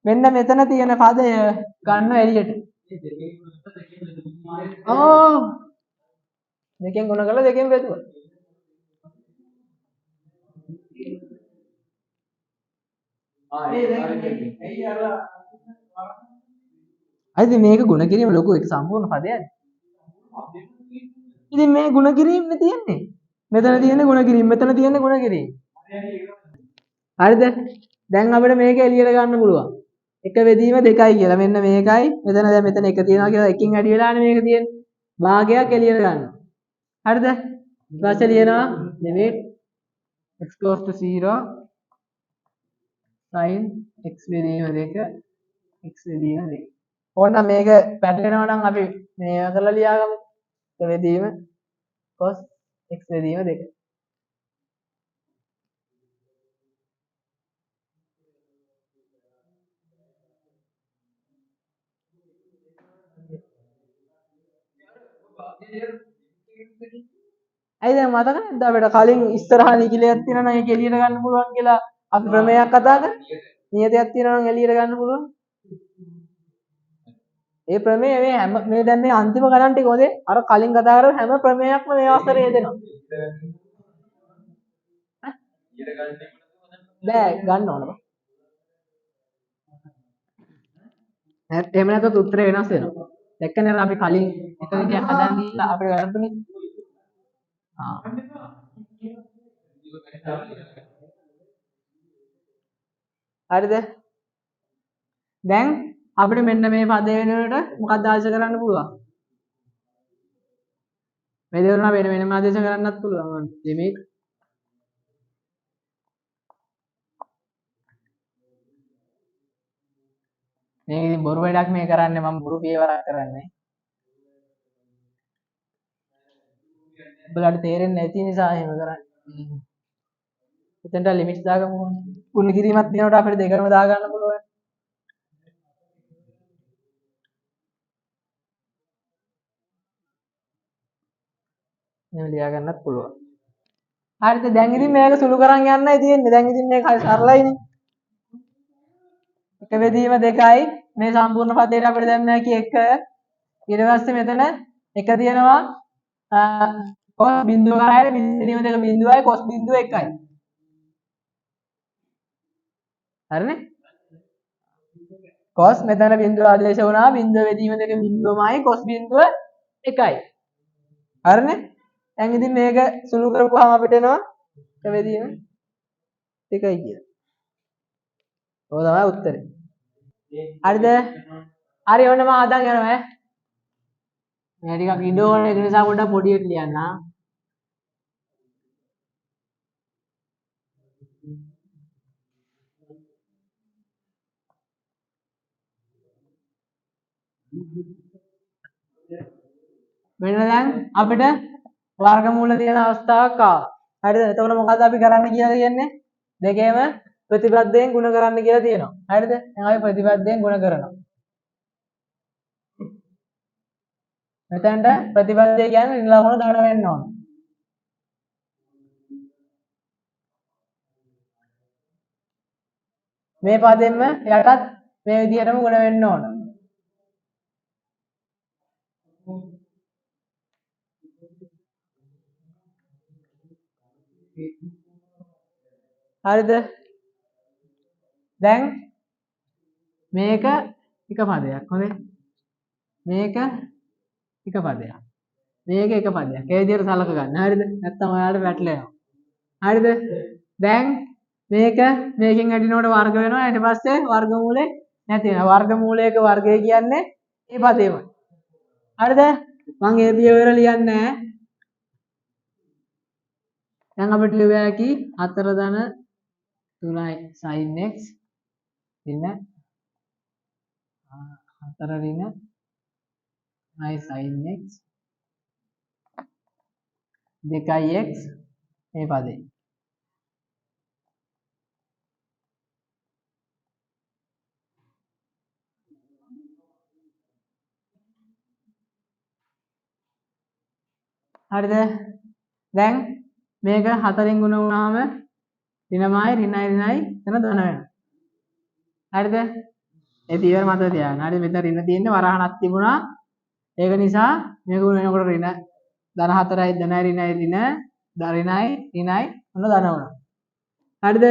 මෙන්න මෙතන තියෙන පදය ගන්න එළියට ඕ දෙකෙන් ගුණ කරලා දෙකෙන් බෙදුවා අයිද මේක ගුණ කිරීම ලොකු එක සම්පූර්ණ පදයක් ඉතින් මේ ගුණ කිරීම නේ තියෙන්නේ මෙතන තියෙන ගුණ කිරීම මෙතන තියෙන ගුණ කිරීම හරිද දැන් අපිට මේක එළියට ගන්න පුළුවන් එක බෙදීම දෙකයි කියලා මෙන්න මේකයි මෙතන දැන් මෙතන එක තියෙනවා කියලා එකකින් වැඩි වෙලානේ මේක තියෙන්නේ භාගයක් එළියට ගන්නවා හරිද ඊපස්සේ ලියනවා limit x goes to 0 sin x බෙදීම 2 x බෙදීම 2 ඕනනම් මේක පැටලෙනවා නම් අපි මේවා කරලා ලියාගමු එක බෙදීම cos x බෙදීම 2 ඇයි දැන් මතක නැද්ද අපිට කලින් ඉස්සරහා නිකිලයක් තියෙනවා නම් ඒක එළියට ගන්න පුළුවන් කියලා අපි ප්‍රමේයයක් කතා කරා නියතයක් තියෙනවා නම් එළියට ගන්න පුළුවන් ඒ ප්‍රමේය මේ හැම මේ දැන් මේ අන්තිම ගණන් ටික හොදේ අර කලින් කතා කරපු හැම ප්‍රමේයක්ම මේ අවස්ථරේ යෙදෙනවා බෑ ගන්න ඕන බා එහෙම නැත්නම් උත්තරේ වෙනස් වෙනවා දැක්කනේ අපි කලින් එක විදියක් හදන්න ගිහිල්ලා අපිට වැරදුනේ හරිද දැන් අපිට මෙන්න මේ පදේ වෙනුවට මොකක්ද ආදේශ කරන්න පුළුවන් මේ දෙවරන වෙනම ආදේශ කරන්නත් පුළුවන් limit මේක ඉතින් බොරු වැඩක් මේ කරන්නේ මම බොරු පියවරක් කරන්නේ ඔයාලට තේරෙන්නේ නැති නිසා එහෙම කරන්නේ එතනට ලිමිට්ස් දාගමු කුණු කිරීමක් තියෙනකොට අපිට දෙකම දා ගන්න පුළුවන් එහෙම ලියා ගන්නත් පුළුවන් හරිද දැන් ඉතින් මේක සුළු කරන් යන්නයි තියෙන්නේ දැන් ඉතින් මේක සරලයිනේ එක බෙදීම 2යි මේ සම්පූර්ණ පදයට අපිට දැන් නැකි 1 ඊට පස්සේ මෙතන එක තියෙනවා cos බිඳුව කරාගෙන බෙදීම 2 බිඳුවයි cos බිඳුව 1යි හරිනේ cos මෙතන බිඳුව ආදේශ වුණා බිඳුව බෙදීම 2 බිඳුවමයි cos බිඳුව 1යි හරිනේ දැන් ඉතින් මේක සුළු කරපුවාම අපිට එනවා එක බෙදීම 2යි කියලා ඔය තමයි උත්තරේ හරිද හරි ඔන්න මම හදන් යනවා මේ ටිකක් ඉඩ ඕනේ ඒ නිසා පොඩ්ඩක් පොඩියට ලියන්න මෙන්න දැන් අපිට වර්ගමූල තියෙන අවස්ථාවක් ආවා. හරිද? එතකොට මොකද අපි කරන්න කියලා කියන්නේ? දෙකේම ප්‍රතිපදයෙන් ගුණ කරන්න කියලා තියෙනවා. හරිද? දැන් අපි ප්‍රතිපදයෙන් ගුණ කරනවා. මෙතනට ප්‍රතිපදය කියන්නේ ඍණ ලකුණ ධන වෙන්න ඕන. මේ පදෙන්ම යටත් මේ විදිහටම ගුණ වෙන්න ඕන. හරිද? දැන් මේක එක පදයක්. හොඳේ. මේක එක පදයක්. මේක එක පදයක්. ඒ විදිහට සලක ගන්න. හරිද? නැත්තම් ඔයාලට වැටලෙනවා. හරිද? දැන් මේක මේකෙන් අඩිනකොට වර්ග වෙනවා. ඊට පස්සේ වර්ගමූලේ නැති වෙනවා. වර්ගමූලයක වර්ගය කියන්නේ මේ පදේමයි. හරිද? මම ඒ පියවර ලියන්නේ නැහැ. දැන් අපිට ලියව හැකි 4 ධන 3යි sin x ඉන්න 4 ඍණ 3යි sin x 2යි x මේ පදේ. හරිද? දැන් මේක 4න් ගුණ වුණාම ඍණමයි ඍණයි එතන ධන වෙනවා. හරිද? ඒ පියවර මතක තියාගන්න. හරි මෙතන ඍණ තියෙන්නේ වරහණක් තිබුණා. ඒක නිසා මේක ගුණ වෙනකොට ඍණ ධන 4යි ධනයි ඍණයි ඔන්න ධන වුණා. හරිද?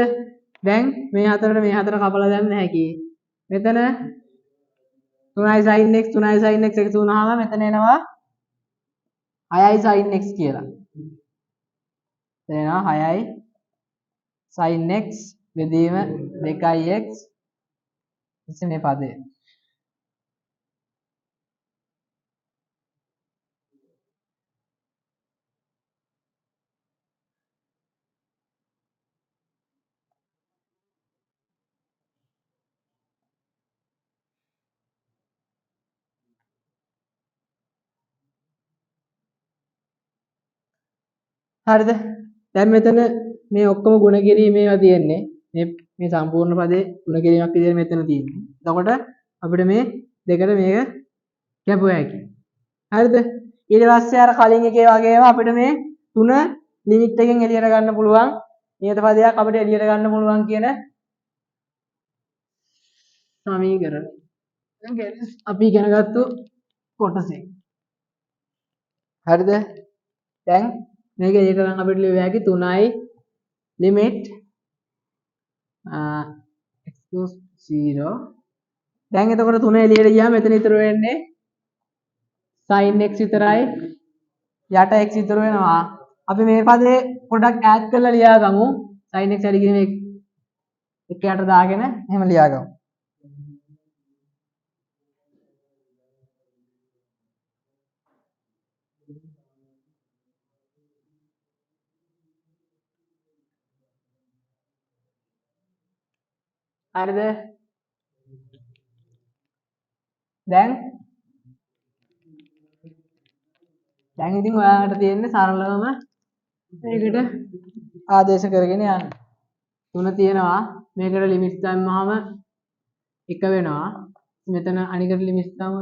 දැන් මේ හතරට මේ හතර කපලා දැම්ම හැකි. මෙතන 3යි sin x 3යි sin x එකතු වුණාම මෙතන එනවා 6යි sin x කියලා. එනවා 6යි sin x බෙදීම 2x ඉතින් මේ පදේ. හරිද? දැන් මෙතන මේ ඔක්කොම ගුණ කිරීමේවා තියෙන්නේ. මේ සම්පූර්ණ පදේ ගුණ කිරීමක් විදිහට මෙතන තියෙන්නේ. එතකොට අපිට මේ දෙකට මේක කැපුව හැකියි. හරිද? ඊට පස්සේ අර කලින් එකේ වගේම අපිට මේ තුන ලිමිට් එකෙන් එළියට ගන්න පුළුවන්. නියත පදයක් අපිට එළියට ගන්න පුළුවන් කියන සමීකරණ. දැන් අපි ඉගෙන ගත්තු කොටසේ. හරිද? දැන් මේක එළියට ගන්න අපිට ලියුව හැකි 3යි limit x goes 0. දැන් එතකොට 3 එළියට ගියාම මෙතන ඉතුරු වෙන්නේ sin x විතරයි යට x ඉතුරු වෙනවා. අපි මේ පදේ පොඩ්ඩක් ඈඩ් කරලා ලියාගමු. sin x වැඩි කිරීම එක යට දාගෙන එහෙම ලියාගමු. හරිද? දැන් ඉතින් ඔයාලට තියෙන්නේ සරලවම මේකට ආදේශ කරගෙන යන්න. තුන තියෙනවා. මේකට ලිමිට් දැම්මහම 1 වෙනවා. මෙතන අනිකට ලිමිට් දාමු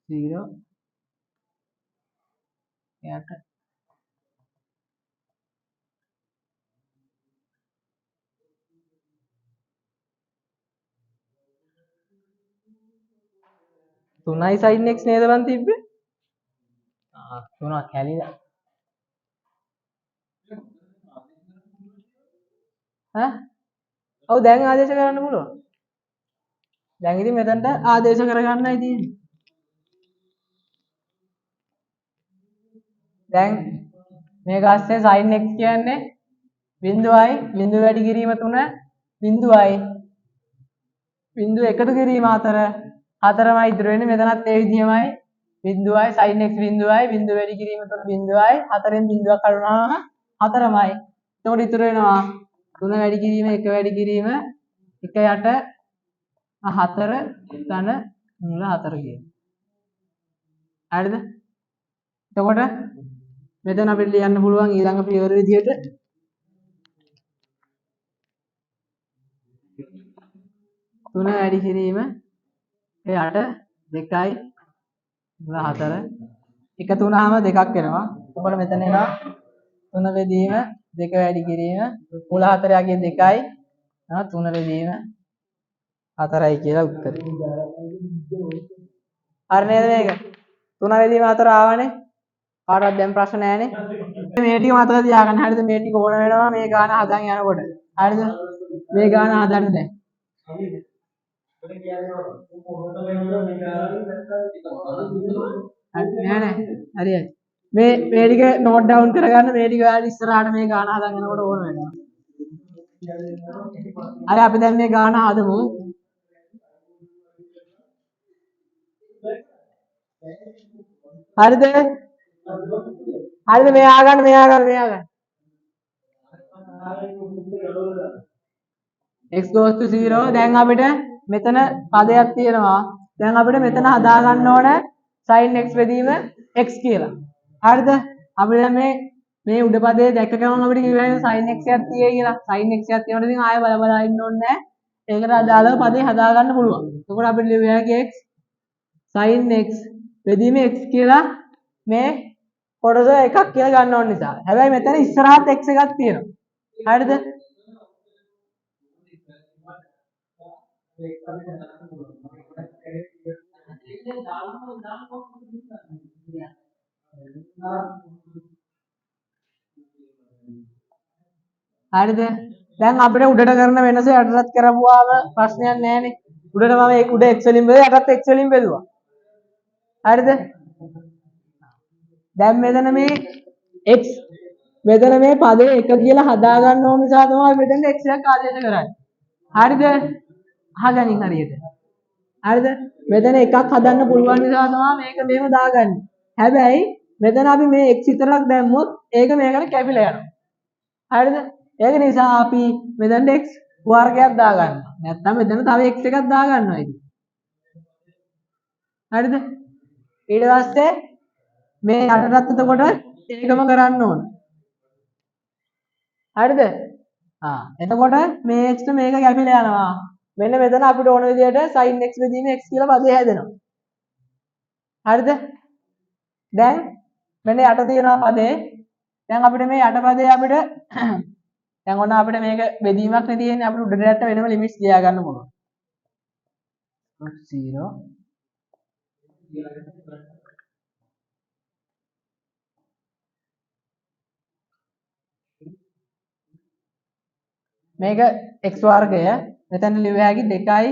0 එයාට තුනයි sin x නේද බං තිබ්බේ? තුනක් හැලිලා. ඈ? ඔව් දැන් ආදේශ කරන්න පුළුවන්. දැන් ඉතින් මෙතනට ආදේශ කරගන්නයි තියෙන්නේ. දැන් මේක ASCII sin x කියන්නේ බිඳුවයි බිඳුව වැඩි කිරීම 3 බිඳුවයි බිඳුව එකතු කිරීම 4 4මයි ඉතුරු වෙන්නේ මෙතනත් ඒ විදිහමයි බිඳුවයි sin x බිඳුවයි බිඳුව වැඩි කිරීම 3 බිඳුවයි 4න් බිඳුවක් කඩනවාම 4මයි. එතකොට ඉතුරු වෙනවා 3 වැඩි කිරීම 1 වැඩි කිරීම 1 යට 4 ධන 4 කියන. හරිද? එතකොට මෙතන අපිට ලියන්න පුළුවන් ඊළඟ පියවර විදිහට 3 වැඩි කිරීම 8 2යි 4 එකතු වුණාම දෙකක් එනවා. එතකොට මෙතන එනවා 3 බෙදීම 2 වැඩි කිරීම මුල 4 යකින් 2යි 3 බෙදීම 4යි කියලා උත්තරේ. හරි නේද මේක? 3 බෙදීම 4 ආවනේ. කාටවත් දැන් ප්‍රශ්න නැහැනේ. මේ ටික මතක තියාගන්න. හරිද? මේ ටික ඕන වෙනවා මේ ගාන හදන් යනකොට. හරිද? මේ ගාන හදන්න දැන්. හරි මේ ටික නෝට් ඩවුන් කරගන්න. මේ ටික ඔයාලා ඉස්සරහට මේ ගාන හදන් යනකොට ඕන වෙනවා. හරි අපි දැන් මේ ගාන හදමු. හරිද? හරිද මේ ආගන්න. x goes to 0 දැන් අපිට මෙතන පදයක් තියෙනවා. දැන් අපිට මෙතන හදා ගන්න ඕන sin x බෙදීම x කියලා. හරිද? අපිට දැන් මේ උඩ පදේ දැක්ක ගමන් අපිට කියවෙන්නේ sin x එකක් තියෙයි කියලා. sin x එකක් තියෙනකොට ඉතින් ආයෙ බල ඉන්න ඕනේ නැහැ. ඒකට අදාළව පදේ හදා ගන්න පුළුවන්. එතකොට අපිට ලියුව හැකි x sin x බෙදීම x කියලා මේ කොටස එකක් කියලා ගන්න ඕන නිසා. හැබැයි මෙතන ඉස්සරහත් x එකක් තියෙනවා. හරිද? හරිද? දැන් අපිට උඩට කරන වෙනස යටටත් කරපුවාම ප්‍රශ්නයක් නැහැනේ. උඩට මම ඒක උඩ x වලින් බෙදුවා යටත් x වලින් බෙදුවා. හරිද? දැන් මෙතන මේ x මෙතන මේ පදේ එක කියලා හදා ගන්න ඕන නිසා තමයි මෙතන x එකක් ආදේශ කරන්නේ. හරිද? අහගනින් හරියට. හරිද? මෙතන එකක් හදන්න පුළුවන් නිසා තමයි මේක මෙහෙම දාගන්නේ. හැබැයි මෙතන අපි මේ x විතරක් දැම්මොත් ඒක මේකට කැපිලා යනවා. හරිද? ඒක නිසා අපි මෙතන x වර්ගයක් දාගන්නවා. නැත්නම් මෙතන තව x එකක් දාගන්නවා ඉතින්. හරිද? ඊට පස්සේ මේ යටටත් එතකොට ඒකම කරන්න ඕන. හරිද? එතකොට මේ x මේක කැපිලා යනවා. මෙන්න මෙතන අපිට ඕන විදිහට sin x බෙදීම x කියලා පදේ හැදෙනවා. හරිද? දැන් මෙන්න යට තියෙනවා පදේ. දැන් අපිට මේ යට පදේ අපිට දැන් ඔන්න අපිට මේක බෙදීමක් නේ තියෙන්නේ. අපිට උඩට වෙනම ලිමිට්ස් ලියා ගන්න පුළුවන්. 0 මේක x වර්ගය මෙතන ලියුව හැකි 2යි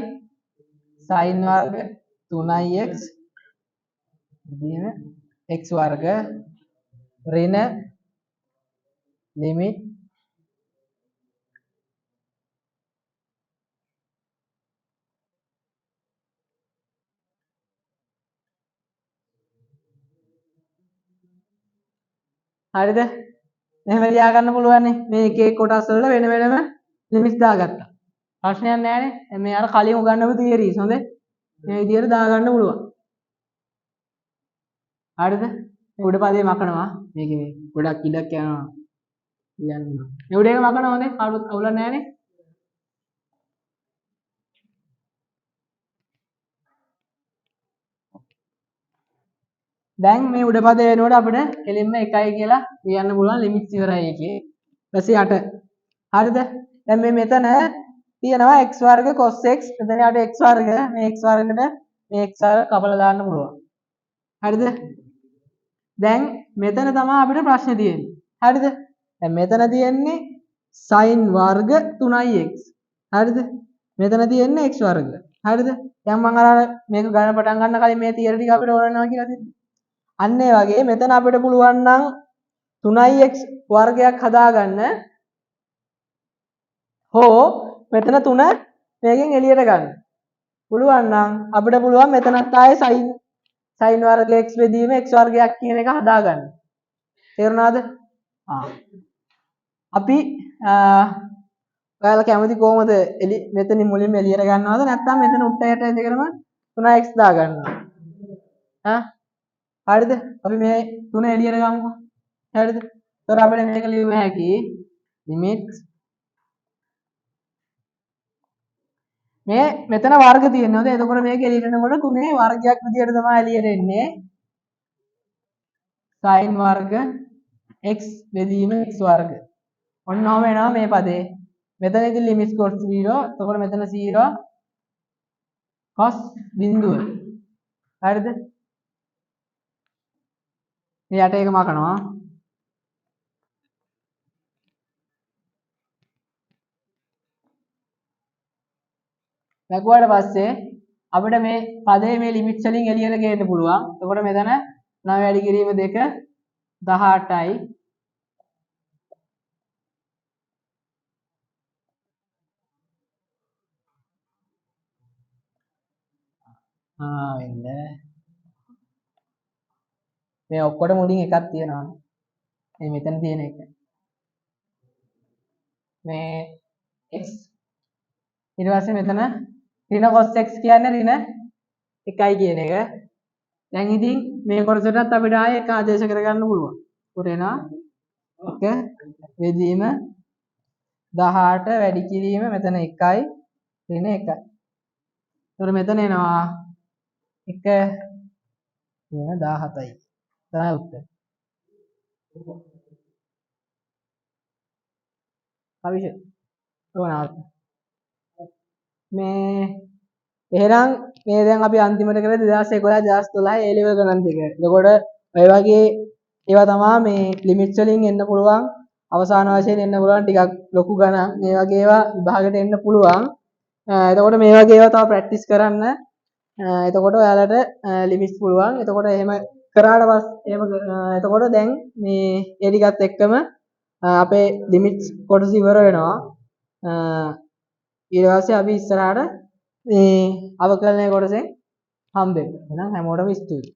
sin වර්ග 3x බෙදීම x වර්ග ඍණ ලිමිට් හරිද? මෙහෙම ලියා ගන්න පුළුවන් නේ. මේ එක එක කොටස් වල වෙන වෙනම ලිමිට්ස් දාගත්තා. ප්‍රශ්නයක් නැහැ නේ. මේ අර කලින් උගන්වපු තියරිස් හොඳේ. මේ විදිහට දාගන්න පුළුවන්. හරිද? මේ උඩ පදේ මකනවා. මේකේ මේ ගොඩක් ඉඩක් යනවා. ලියන්න. මේ උඩ එක මකනවා හොඳේ. කවුරුත් අවුලක් නැහැ නේ. දැන් මේ උඩ පදේ වෙනකොට අපිට කෙලින්ම 1යි කියලා ලියන්න පුළුවන් ලිමිට්ස් ඉවරයි එකේ. ඊපස්සේ 8. හරිද? දැන් මේ මෙතන තියෙනවා x වර්ග cos x මෙතන යට x වර්ග මේ x වර්ගෙට මේ x වර්ග කපලා දාන්න පුළුවන්. හරිද? දැන් මෙතන තමයි අපිට ප්‍රශ්නේ තියෙන්නේ. හරිද? දැන් මෙතන තියෙන්නේ sin වර්ග 3x. හරිද? මෙතන තියෙන්නේ x වර්ග. හරිද? දැන් මම අර මේක ගණන පටන් ගන්න කලින් මේ තියරි ටික අපිට ඕන වෙනවා කියලා තිබ්බා. අන්න ඒ වගේ මෙතන අපිට පුළුවන් නම් 3x වර්ගයක් හදාගන්න හෝ මෙතන 3 මේකෙන් එළියට ගන්න. පුළුවන් නම් අපිට පුළුවන් මෙතනත් ආයේ sin වර්ග x බෙදීම x වර්ගයක් කියන එක හදාගන්න. තේරුණාද? අපි ඔයාලා කැමති කොහමද මෙතනින් මුලින්ම එළියට ගන්නවද නැත්නම් මෙතන උඩට යට දෙකම 3x දා ගන්නවද? හරිද? අපි මේ තුන එළියට ගමුකෝ. හරිද? ඒතර අපිට මේක ලියුම හැකි limit මේ මෙතන වර්ග තියෙනවාද? එතකොට මේක එළියට එනකොට තුනේ වර්ගයක් විදියට තමයි එළියට එන්නේ. sin වර්ග x බෙදීම x වර්ග. ඔන්න ඔහම එනවා මේ පදේ. මෙතන ඉතින් limit cos 0. එතකොට මෙතන 0 cos බිඳුව. හරිද? මේ යට එක මකනවා. මැකුවාට පස්සේ අපිට මේ පදේ මේ ලිමිට්ස් වලින් එළියට ගේන්න පුළුවන්. එතකොට මෙතන 9 වැඩි කිරීම 2 18යි. වෙන්න. මේ ඔක්කොටම මුලින් එකක් තියෙනවා. මේ මෙතන තියෙන එක. මේ x ඊට පස්සේ මෙතන ඍණ cos x කියන්නේ ඍණ 1යි කියන එක. දැන් ඉතින් මේ කොටසටත් අපිට ආයේ එක ආදේශ කරගන්න පුළුවන්. උකට එනවා 1 බෙදීම 18 වැඩි කිරීම මෙතන 1යි ඍණ 1යි. ඒතර මෙතන එනවා 1 ඍණ 17යි. තමයි උත්තර. අවිෂ ඕනවත් මේ එහෙනම් මේ දැන් අපි අන්තිමට කරේ 2011 2012 A level ගණන් දෙක. එතකොට ඔය වගේ ඒවා තමයි මේ ලිමිට්ස් වලින් එන්න පුළුවන්. අවසාන වශයෙන් එන්න පුළුවන් ටිකක් ලොකු ගණන්. මේ වගේ ඒවා විභාගෙට එන්න පුළුවන්. එතකොට මේ වගේ ඒවා තව ප්‍රැක්ටිස් කරන්න. එතකොට ඔයාලට ලිමිට්ස් පුළුවන්. එතකොට එහෙම කරාට පස්සේ එහෙම එතකොට දැන් මේ ඒ ටිකත් එක්කම අපේ ලිමිට්ස් කොටස ඉවර වෙනවා. ඊට පස්සේ අපි ඉස්සරහට මේ අවකලනය කොටසෙන් හම්බෙමු. එහෙනම් හැමෝටම ස්තුතියි.